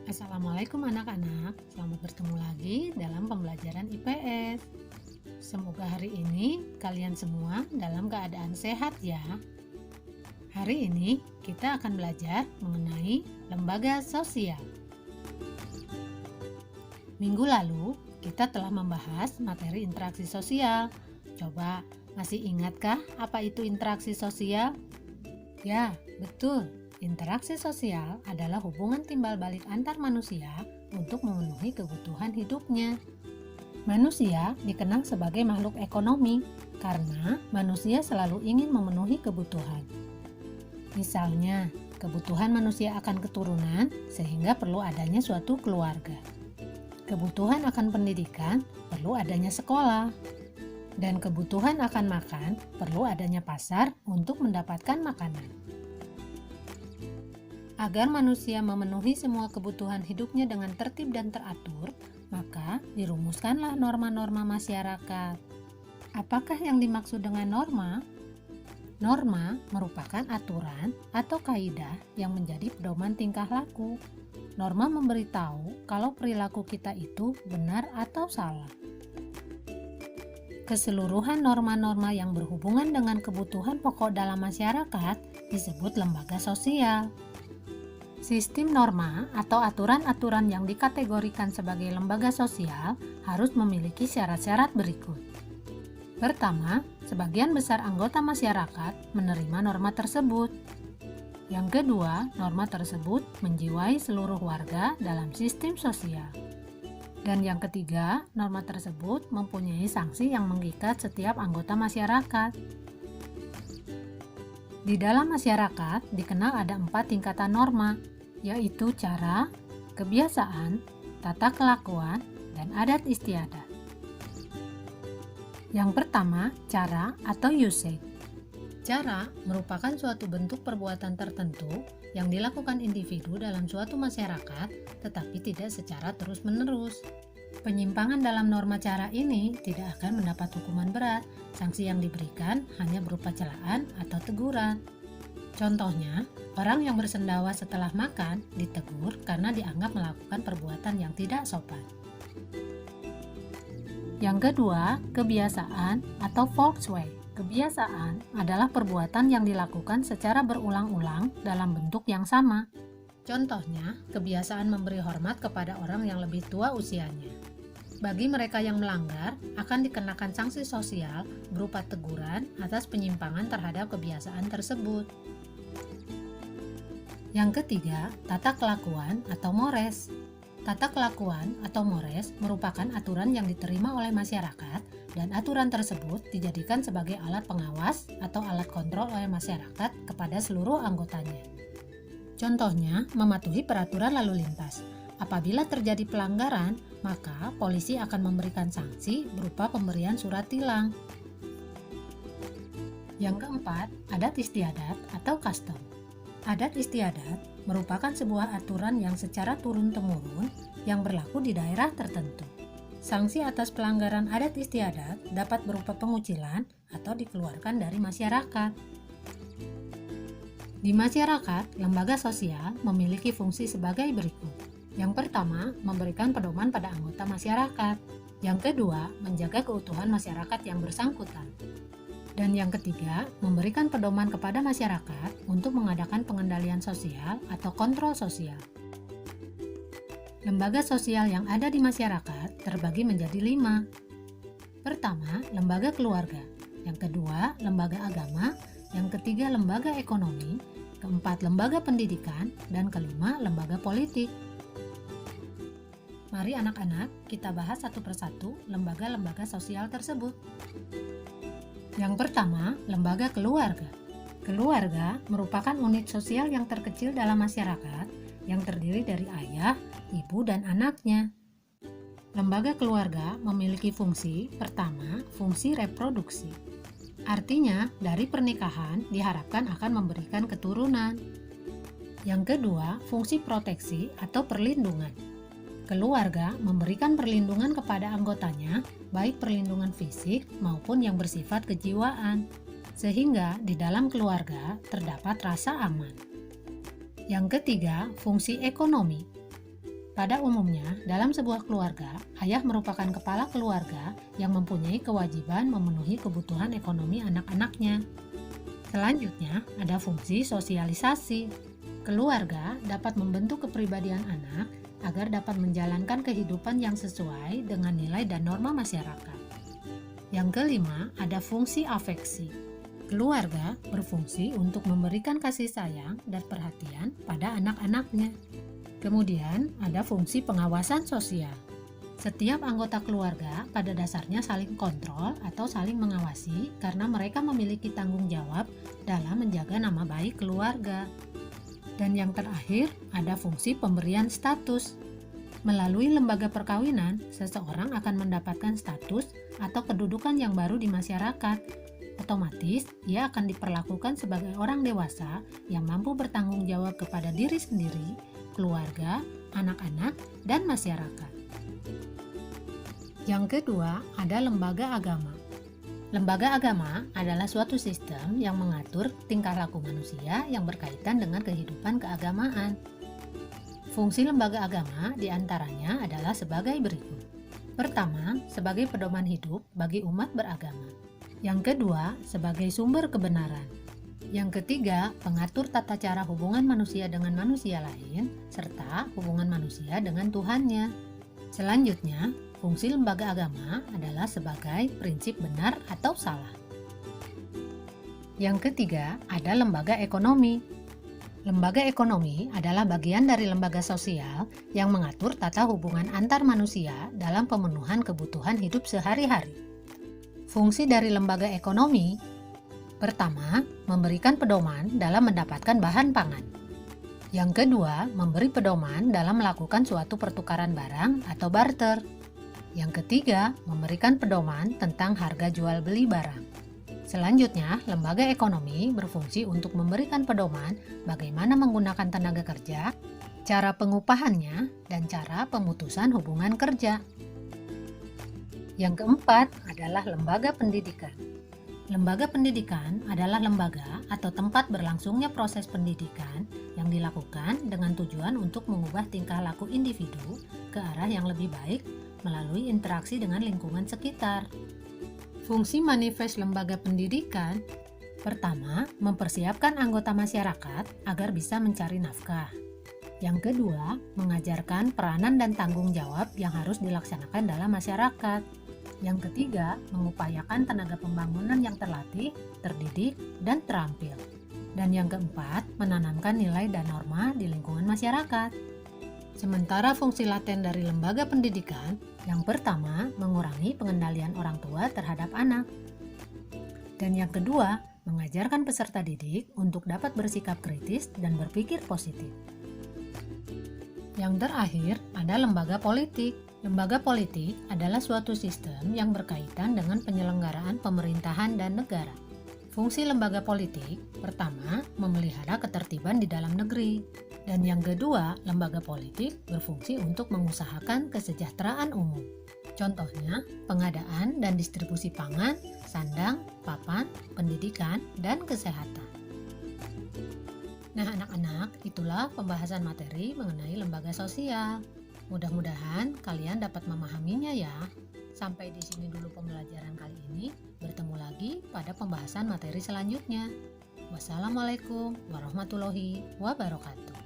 Assalamualaikum anak-anak, selamat bertemu lagi dalam pembelajaran IPS. Semoga hari ini kalian semua dalam keadaan sehat ya. Hari ini kita akan belajar mengenai lembaga sosial. Minggu lalu kita telah membahas materi interaksi sosial. Coba masih ingatkah apa itu interaksi sosial? Ya, betul. Interaksi sosial adalah hubungan timbal balik antar manusia untuk memenuhi kebutuhan hidupnya. Manusia dikenal sebagai makhluk ekonomi karena manusia selalu ingin memenuhi kebutuhan. Misalnya, kebutuhan manusia akan keturunan sehingga perlu adanya suatu keluarga. Kebutuhan akan pendidikan perlu adanya sekolah. Dan kebutuhan akan makan perlu adanya pasar untuk mendapatkan makanan. Agar manusia memenuhi semua kebutuhan hidupnya dengan tertib dan teratur, maka dirumuskanlah norma-norma masyarakat. Apakah yang dimaksud dengan norma? Norma merupakan aturan atau kaidah yang menjadi pedoman tingkah laku. Norma memberitahu kalau perilaku kita itu benar atau salah. Keseluruhan norma-norma yang berhubungan dengan kebutuhan pokok dalam masyarakat disebut lembaga sosial. Sistem norma atau aturan-aturan yang dikategorikan sebagai lembaga sosial harus memiliki syarat-syarat berikut. Pertama, sebagian besar anggota masyarakat menerima norma tersebut. Yang kedua, norma tersebut menjiwai seluruh warga dalam sistem sosial. Dan yang ketiga, norma tersebut mempunyai sanksi yang mengikat setiap anggota masyarakat. Di dalam masyarakat dikenal ada 4 tingkatan norma, yaitu cara, kebiasaan, tata kelakuan, dan adat istiadat. Yang pertama, cara atau usage. Cara merupakan suatu bentuk perbuatan tertentu yang dilakukan individu dalam suatu masyarakat, tetapi tidak secara terus-menerus. Penyimpangan dalam norma cara ini tidak akan mendapat hukuman berat. Sanksi yang diberikan hanya berupa celaan atau teguran. Contohnya, orang yang bersendawa setelah makan ditegur karena dianggap melakukan perbuatan yang tidak sopan. Yang kedua, kebiasaan atau volkswagen. Kebiasaan adalah perbuatan yang dilakukan secara berulang-ulang dalam bentuk yang sama. Contohnya, kebiasaan memberi hormat kepada orang yang lebih tua usianya. Bagi mereka yang melanggar, akan dikenakan sanksi sosial berupa teguran atas penyimpangan terhadap kebiasaan tersebut. Yang ketiga, tata kelakuan atau mores. Tata kelakuan atau mores merupakan aturan yang diterima oleh masyarakat dan aturan tersebut dijadikan sebagai alat pengawas atau alat kontrol oleh masyarakat kepada seluruh anggotanya. Contohnya, mematuhi peraturan lalu lintas. Apabila terjadi pelanggaran, maka polisi akan memberikan sanksi berupa pemberian surat tilang. Yang keempat, adat istiadat atau custom. Adat istiadat merupakan sebuah aturan yang secara turun-temurun yang berlaku di daerah tertentu. Sanksi atas pelanggaran adat istiadat dapat berupa pengucilan atau dikeluarkan dari masyarakat. Di masyarakat, lembaga sosial memiliki fungsi sebagai berikut. Yang pertama, memberikan pedoman pada anggota masyarakat. Yang kedua, menjaga keutuhan masyarakat yang bersangkutan. Dan yang ketiga, memberikan pedoman kepada masyarakat untuk mengadakan pengendalian sosial atau kontrol sosial. Lembaga sosial yang ada di masyarakat terbagi menjadi 5. Pertama, lembaga keluarga. Yang kedua, lembaga agama. Yang ketiga, lembaga ekonomi. Keempat, lembaga pendidikan. Dan kelima, lembaga politik. Mari anak-anak, kita bahas satu persatu lembaga-lembaga sosial tersebut. Yang pertama, lembaga keluarga. Keluarga merupakan unit sosial yang terkecil dalam masyarakat yang terdiri dari ayah, ibu, dan anaknya. Lembaga keluarga memiliki fungsi, pertama, fungsi reproduksi. Artinya, dari pernikahan diharapkan akan memberikan keturunan. Yang kedua, fungsi proteksi atau perlindungan. Keluarga memberikan perlindungan kepada anggotanya, baik perlindungan fisik maupun yang bersifat kejiwaan, sehingga di dalam keluarga terdapat rasa aman. Yang ketiga, fungsi ekonomi. Pada umumnya, dalam sebuah keluarga, ayah merupakan kepala keluarga yang mempunyai kewajiban memenuhi kebutuhan ekonomi anak-anaknya. Selanjutnya, ada fungsi sosialisasi. Keluarga dapat membentuk kepribadian anak agar dapat menjalankan kehidupan yang sesuai dengan nilai dan norma masyarakat. Yang kelima, ada fungsi afeksi. Keluarga berfungsi untuk memberikan kasih sayang dan perhatian pada anak-anaknya. Kemudian, ada fungsi pengawasan sosial. Setiap anggota keluarga pada dasarnya saling kontrol atau saling mengawasi karena mereka memiliki tanggung jawab dalam menjaga nama baik keluarga. Dan yang terakhir, ada fungsi pemberian status. Melalui lembaga perkawinan, seseorang akan mendapatkan status atau kedudukan yang baru di masyarakat. Otomatis, ia akan diperlakukan sebagai orang dewasa yang mampu bertanggung jawab kepada diri sendiri, keluarga, anak-anak, dan masyarakat. Yang kedua, ada lembaga agama. Lembaga agama adalah suatu sistem yang mengatur tingkah laku manusia yang berkaitan dengan kehidupan keagamaan. Fungsi lembaga agama diantaranya adalah sebagai berikut. Pertama, sebagai pedoman hidup bagi umat beragama. Yang kedua, sebagai sumber kebenaran. Yang ketiga, pengatur tata cara hubungan manusia dengan manusia lain, serta hubungan manusia dengan Tuhannya. Selanjutnya, fungsi lembaga agama adalah sebagai prinsip benar atau salah. Yang ketiga, ada lembaga ekonomi. Lembaga ekonomi adalah bagian dari lembaga sosial yang mengatur tata hubungan antar manusia dalam pemenuhan kebutuhan hidup sehari-hari. Fungsi dari lembaga ekonomi: pertama, memberikan pedoman dalam mendapatkan bahan pangan. Yang kedua, memberi pedoman dalam melakukan suatu pertukaran barang atau barter. Yang ketiga, memberikan pedoman tentang harga jual beli barang. Selanjutnya, lembaga ekonomi berfungsi untuk memberikan pedoman bagaimana menggunakan tenaga kerja, cara pengupahannya, dan cara pemutusan hubungan kerja. Yang keempat adalah lembaga pendidikan. Lembaga pendidikan adalah lembaga atau tempat berlangsungnya proses pendidikan yang dilakukan dengan tujuan untuk mengubah tingkah laku individu ke arah yang lebih baik melalui interaksi dengan lingkungan sekitar. Fungsi manifest lembaga pendidikan: pertama, mempersiapkan anggota masyarakat agar bisa mencari nafkah. Yang kedua, mengajarkan peranan dan tanggung jawab yang harus dilaksanakan dalam masyarakat. Yang ketiga, mengupayakan tenaga pembangunan yang terlatih, terdidik, dan terampil. Dan yang keempat, menanamkan nilai dan norma di lingkungan masyarakat. Sementara fungsi laten dari lembaga pendidikan, yang pertama, mengurangi pengendalian orang tua terhadap anak. Dan yang kedua, mengajarkan peserta didik untuk dapat bersikap kritis dan berpikir positif. Yang terakhir, ada lembaga politik. Lembaga politik adalah suatu sistem yang berkaitan dengan penyelenggaraan pemerintahan dan negara. Fungsi lembaga politik: pertama, memelihara ketertiban di dalam negeri. Dan yang kedua, lembaga politik berfungsi untuk mengusahakan kesejahteraan umum. Contohnya, pengadaan dan distribusi pangan, sandang, papan, pendidikan, dan kesehatan. Nah, anak-anak, itulah pembahasan materi mengenai lembaga sosial. Mudah-mudahan kalian dapat memahaminya ya. Sampai di sini dulu pembelajaran kali ini. Bertemu lagi pada pembahasan materi selanjutnya. Wassalamualaikum warahmatullahi wabarakatuh.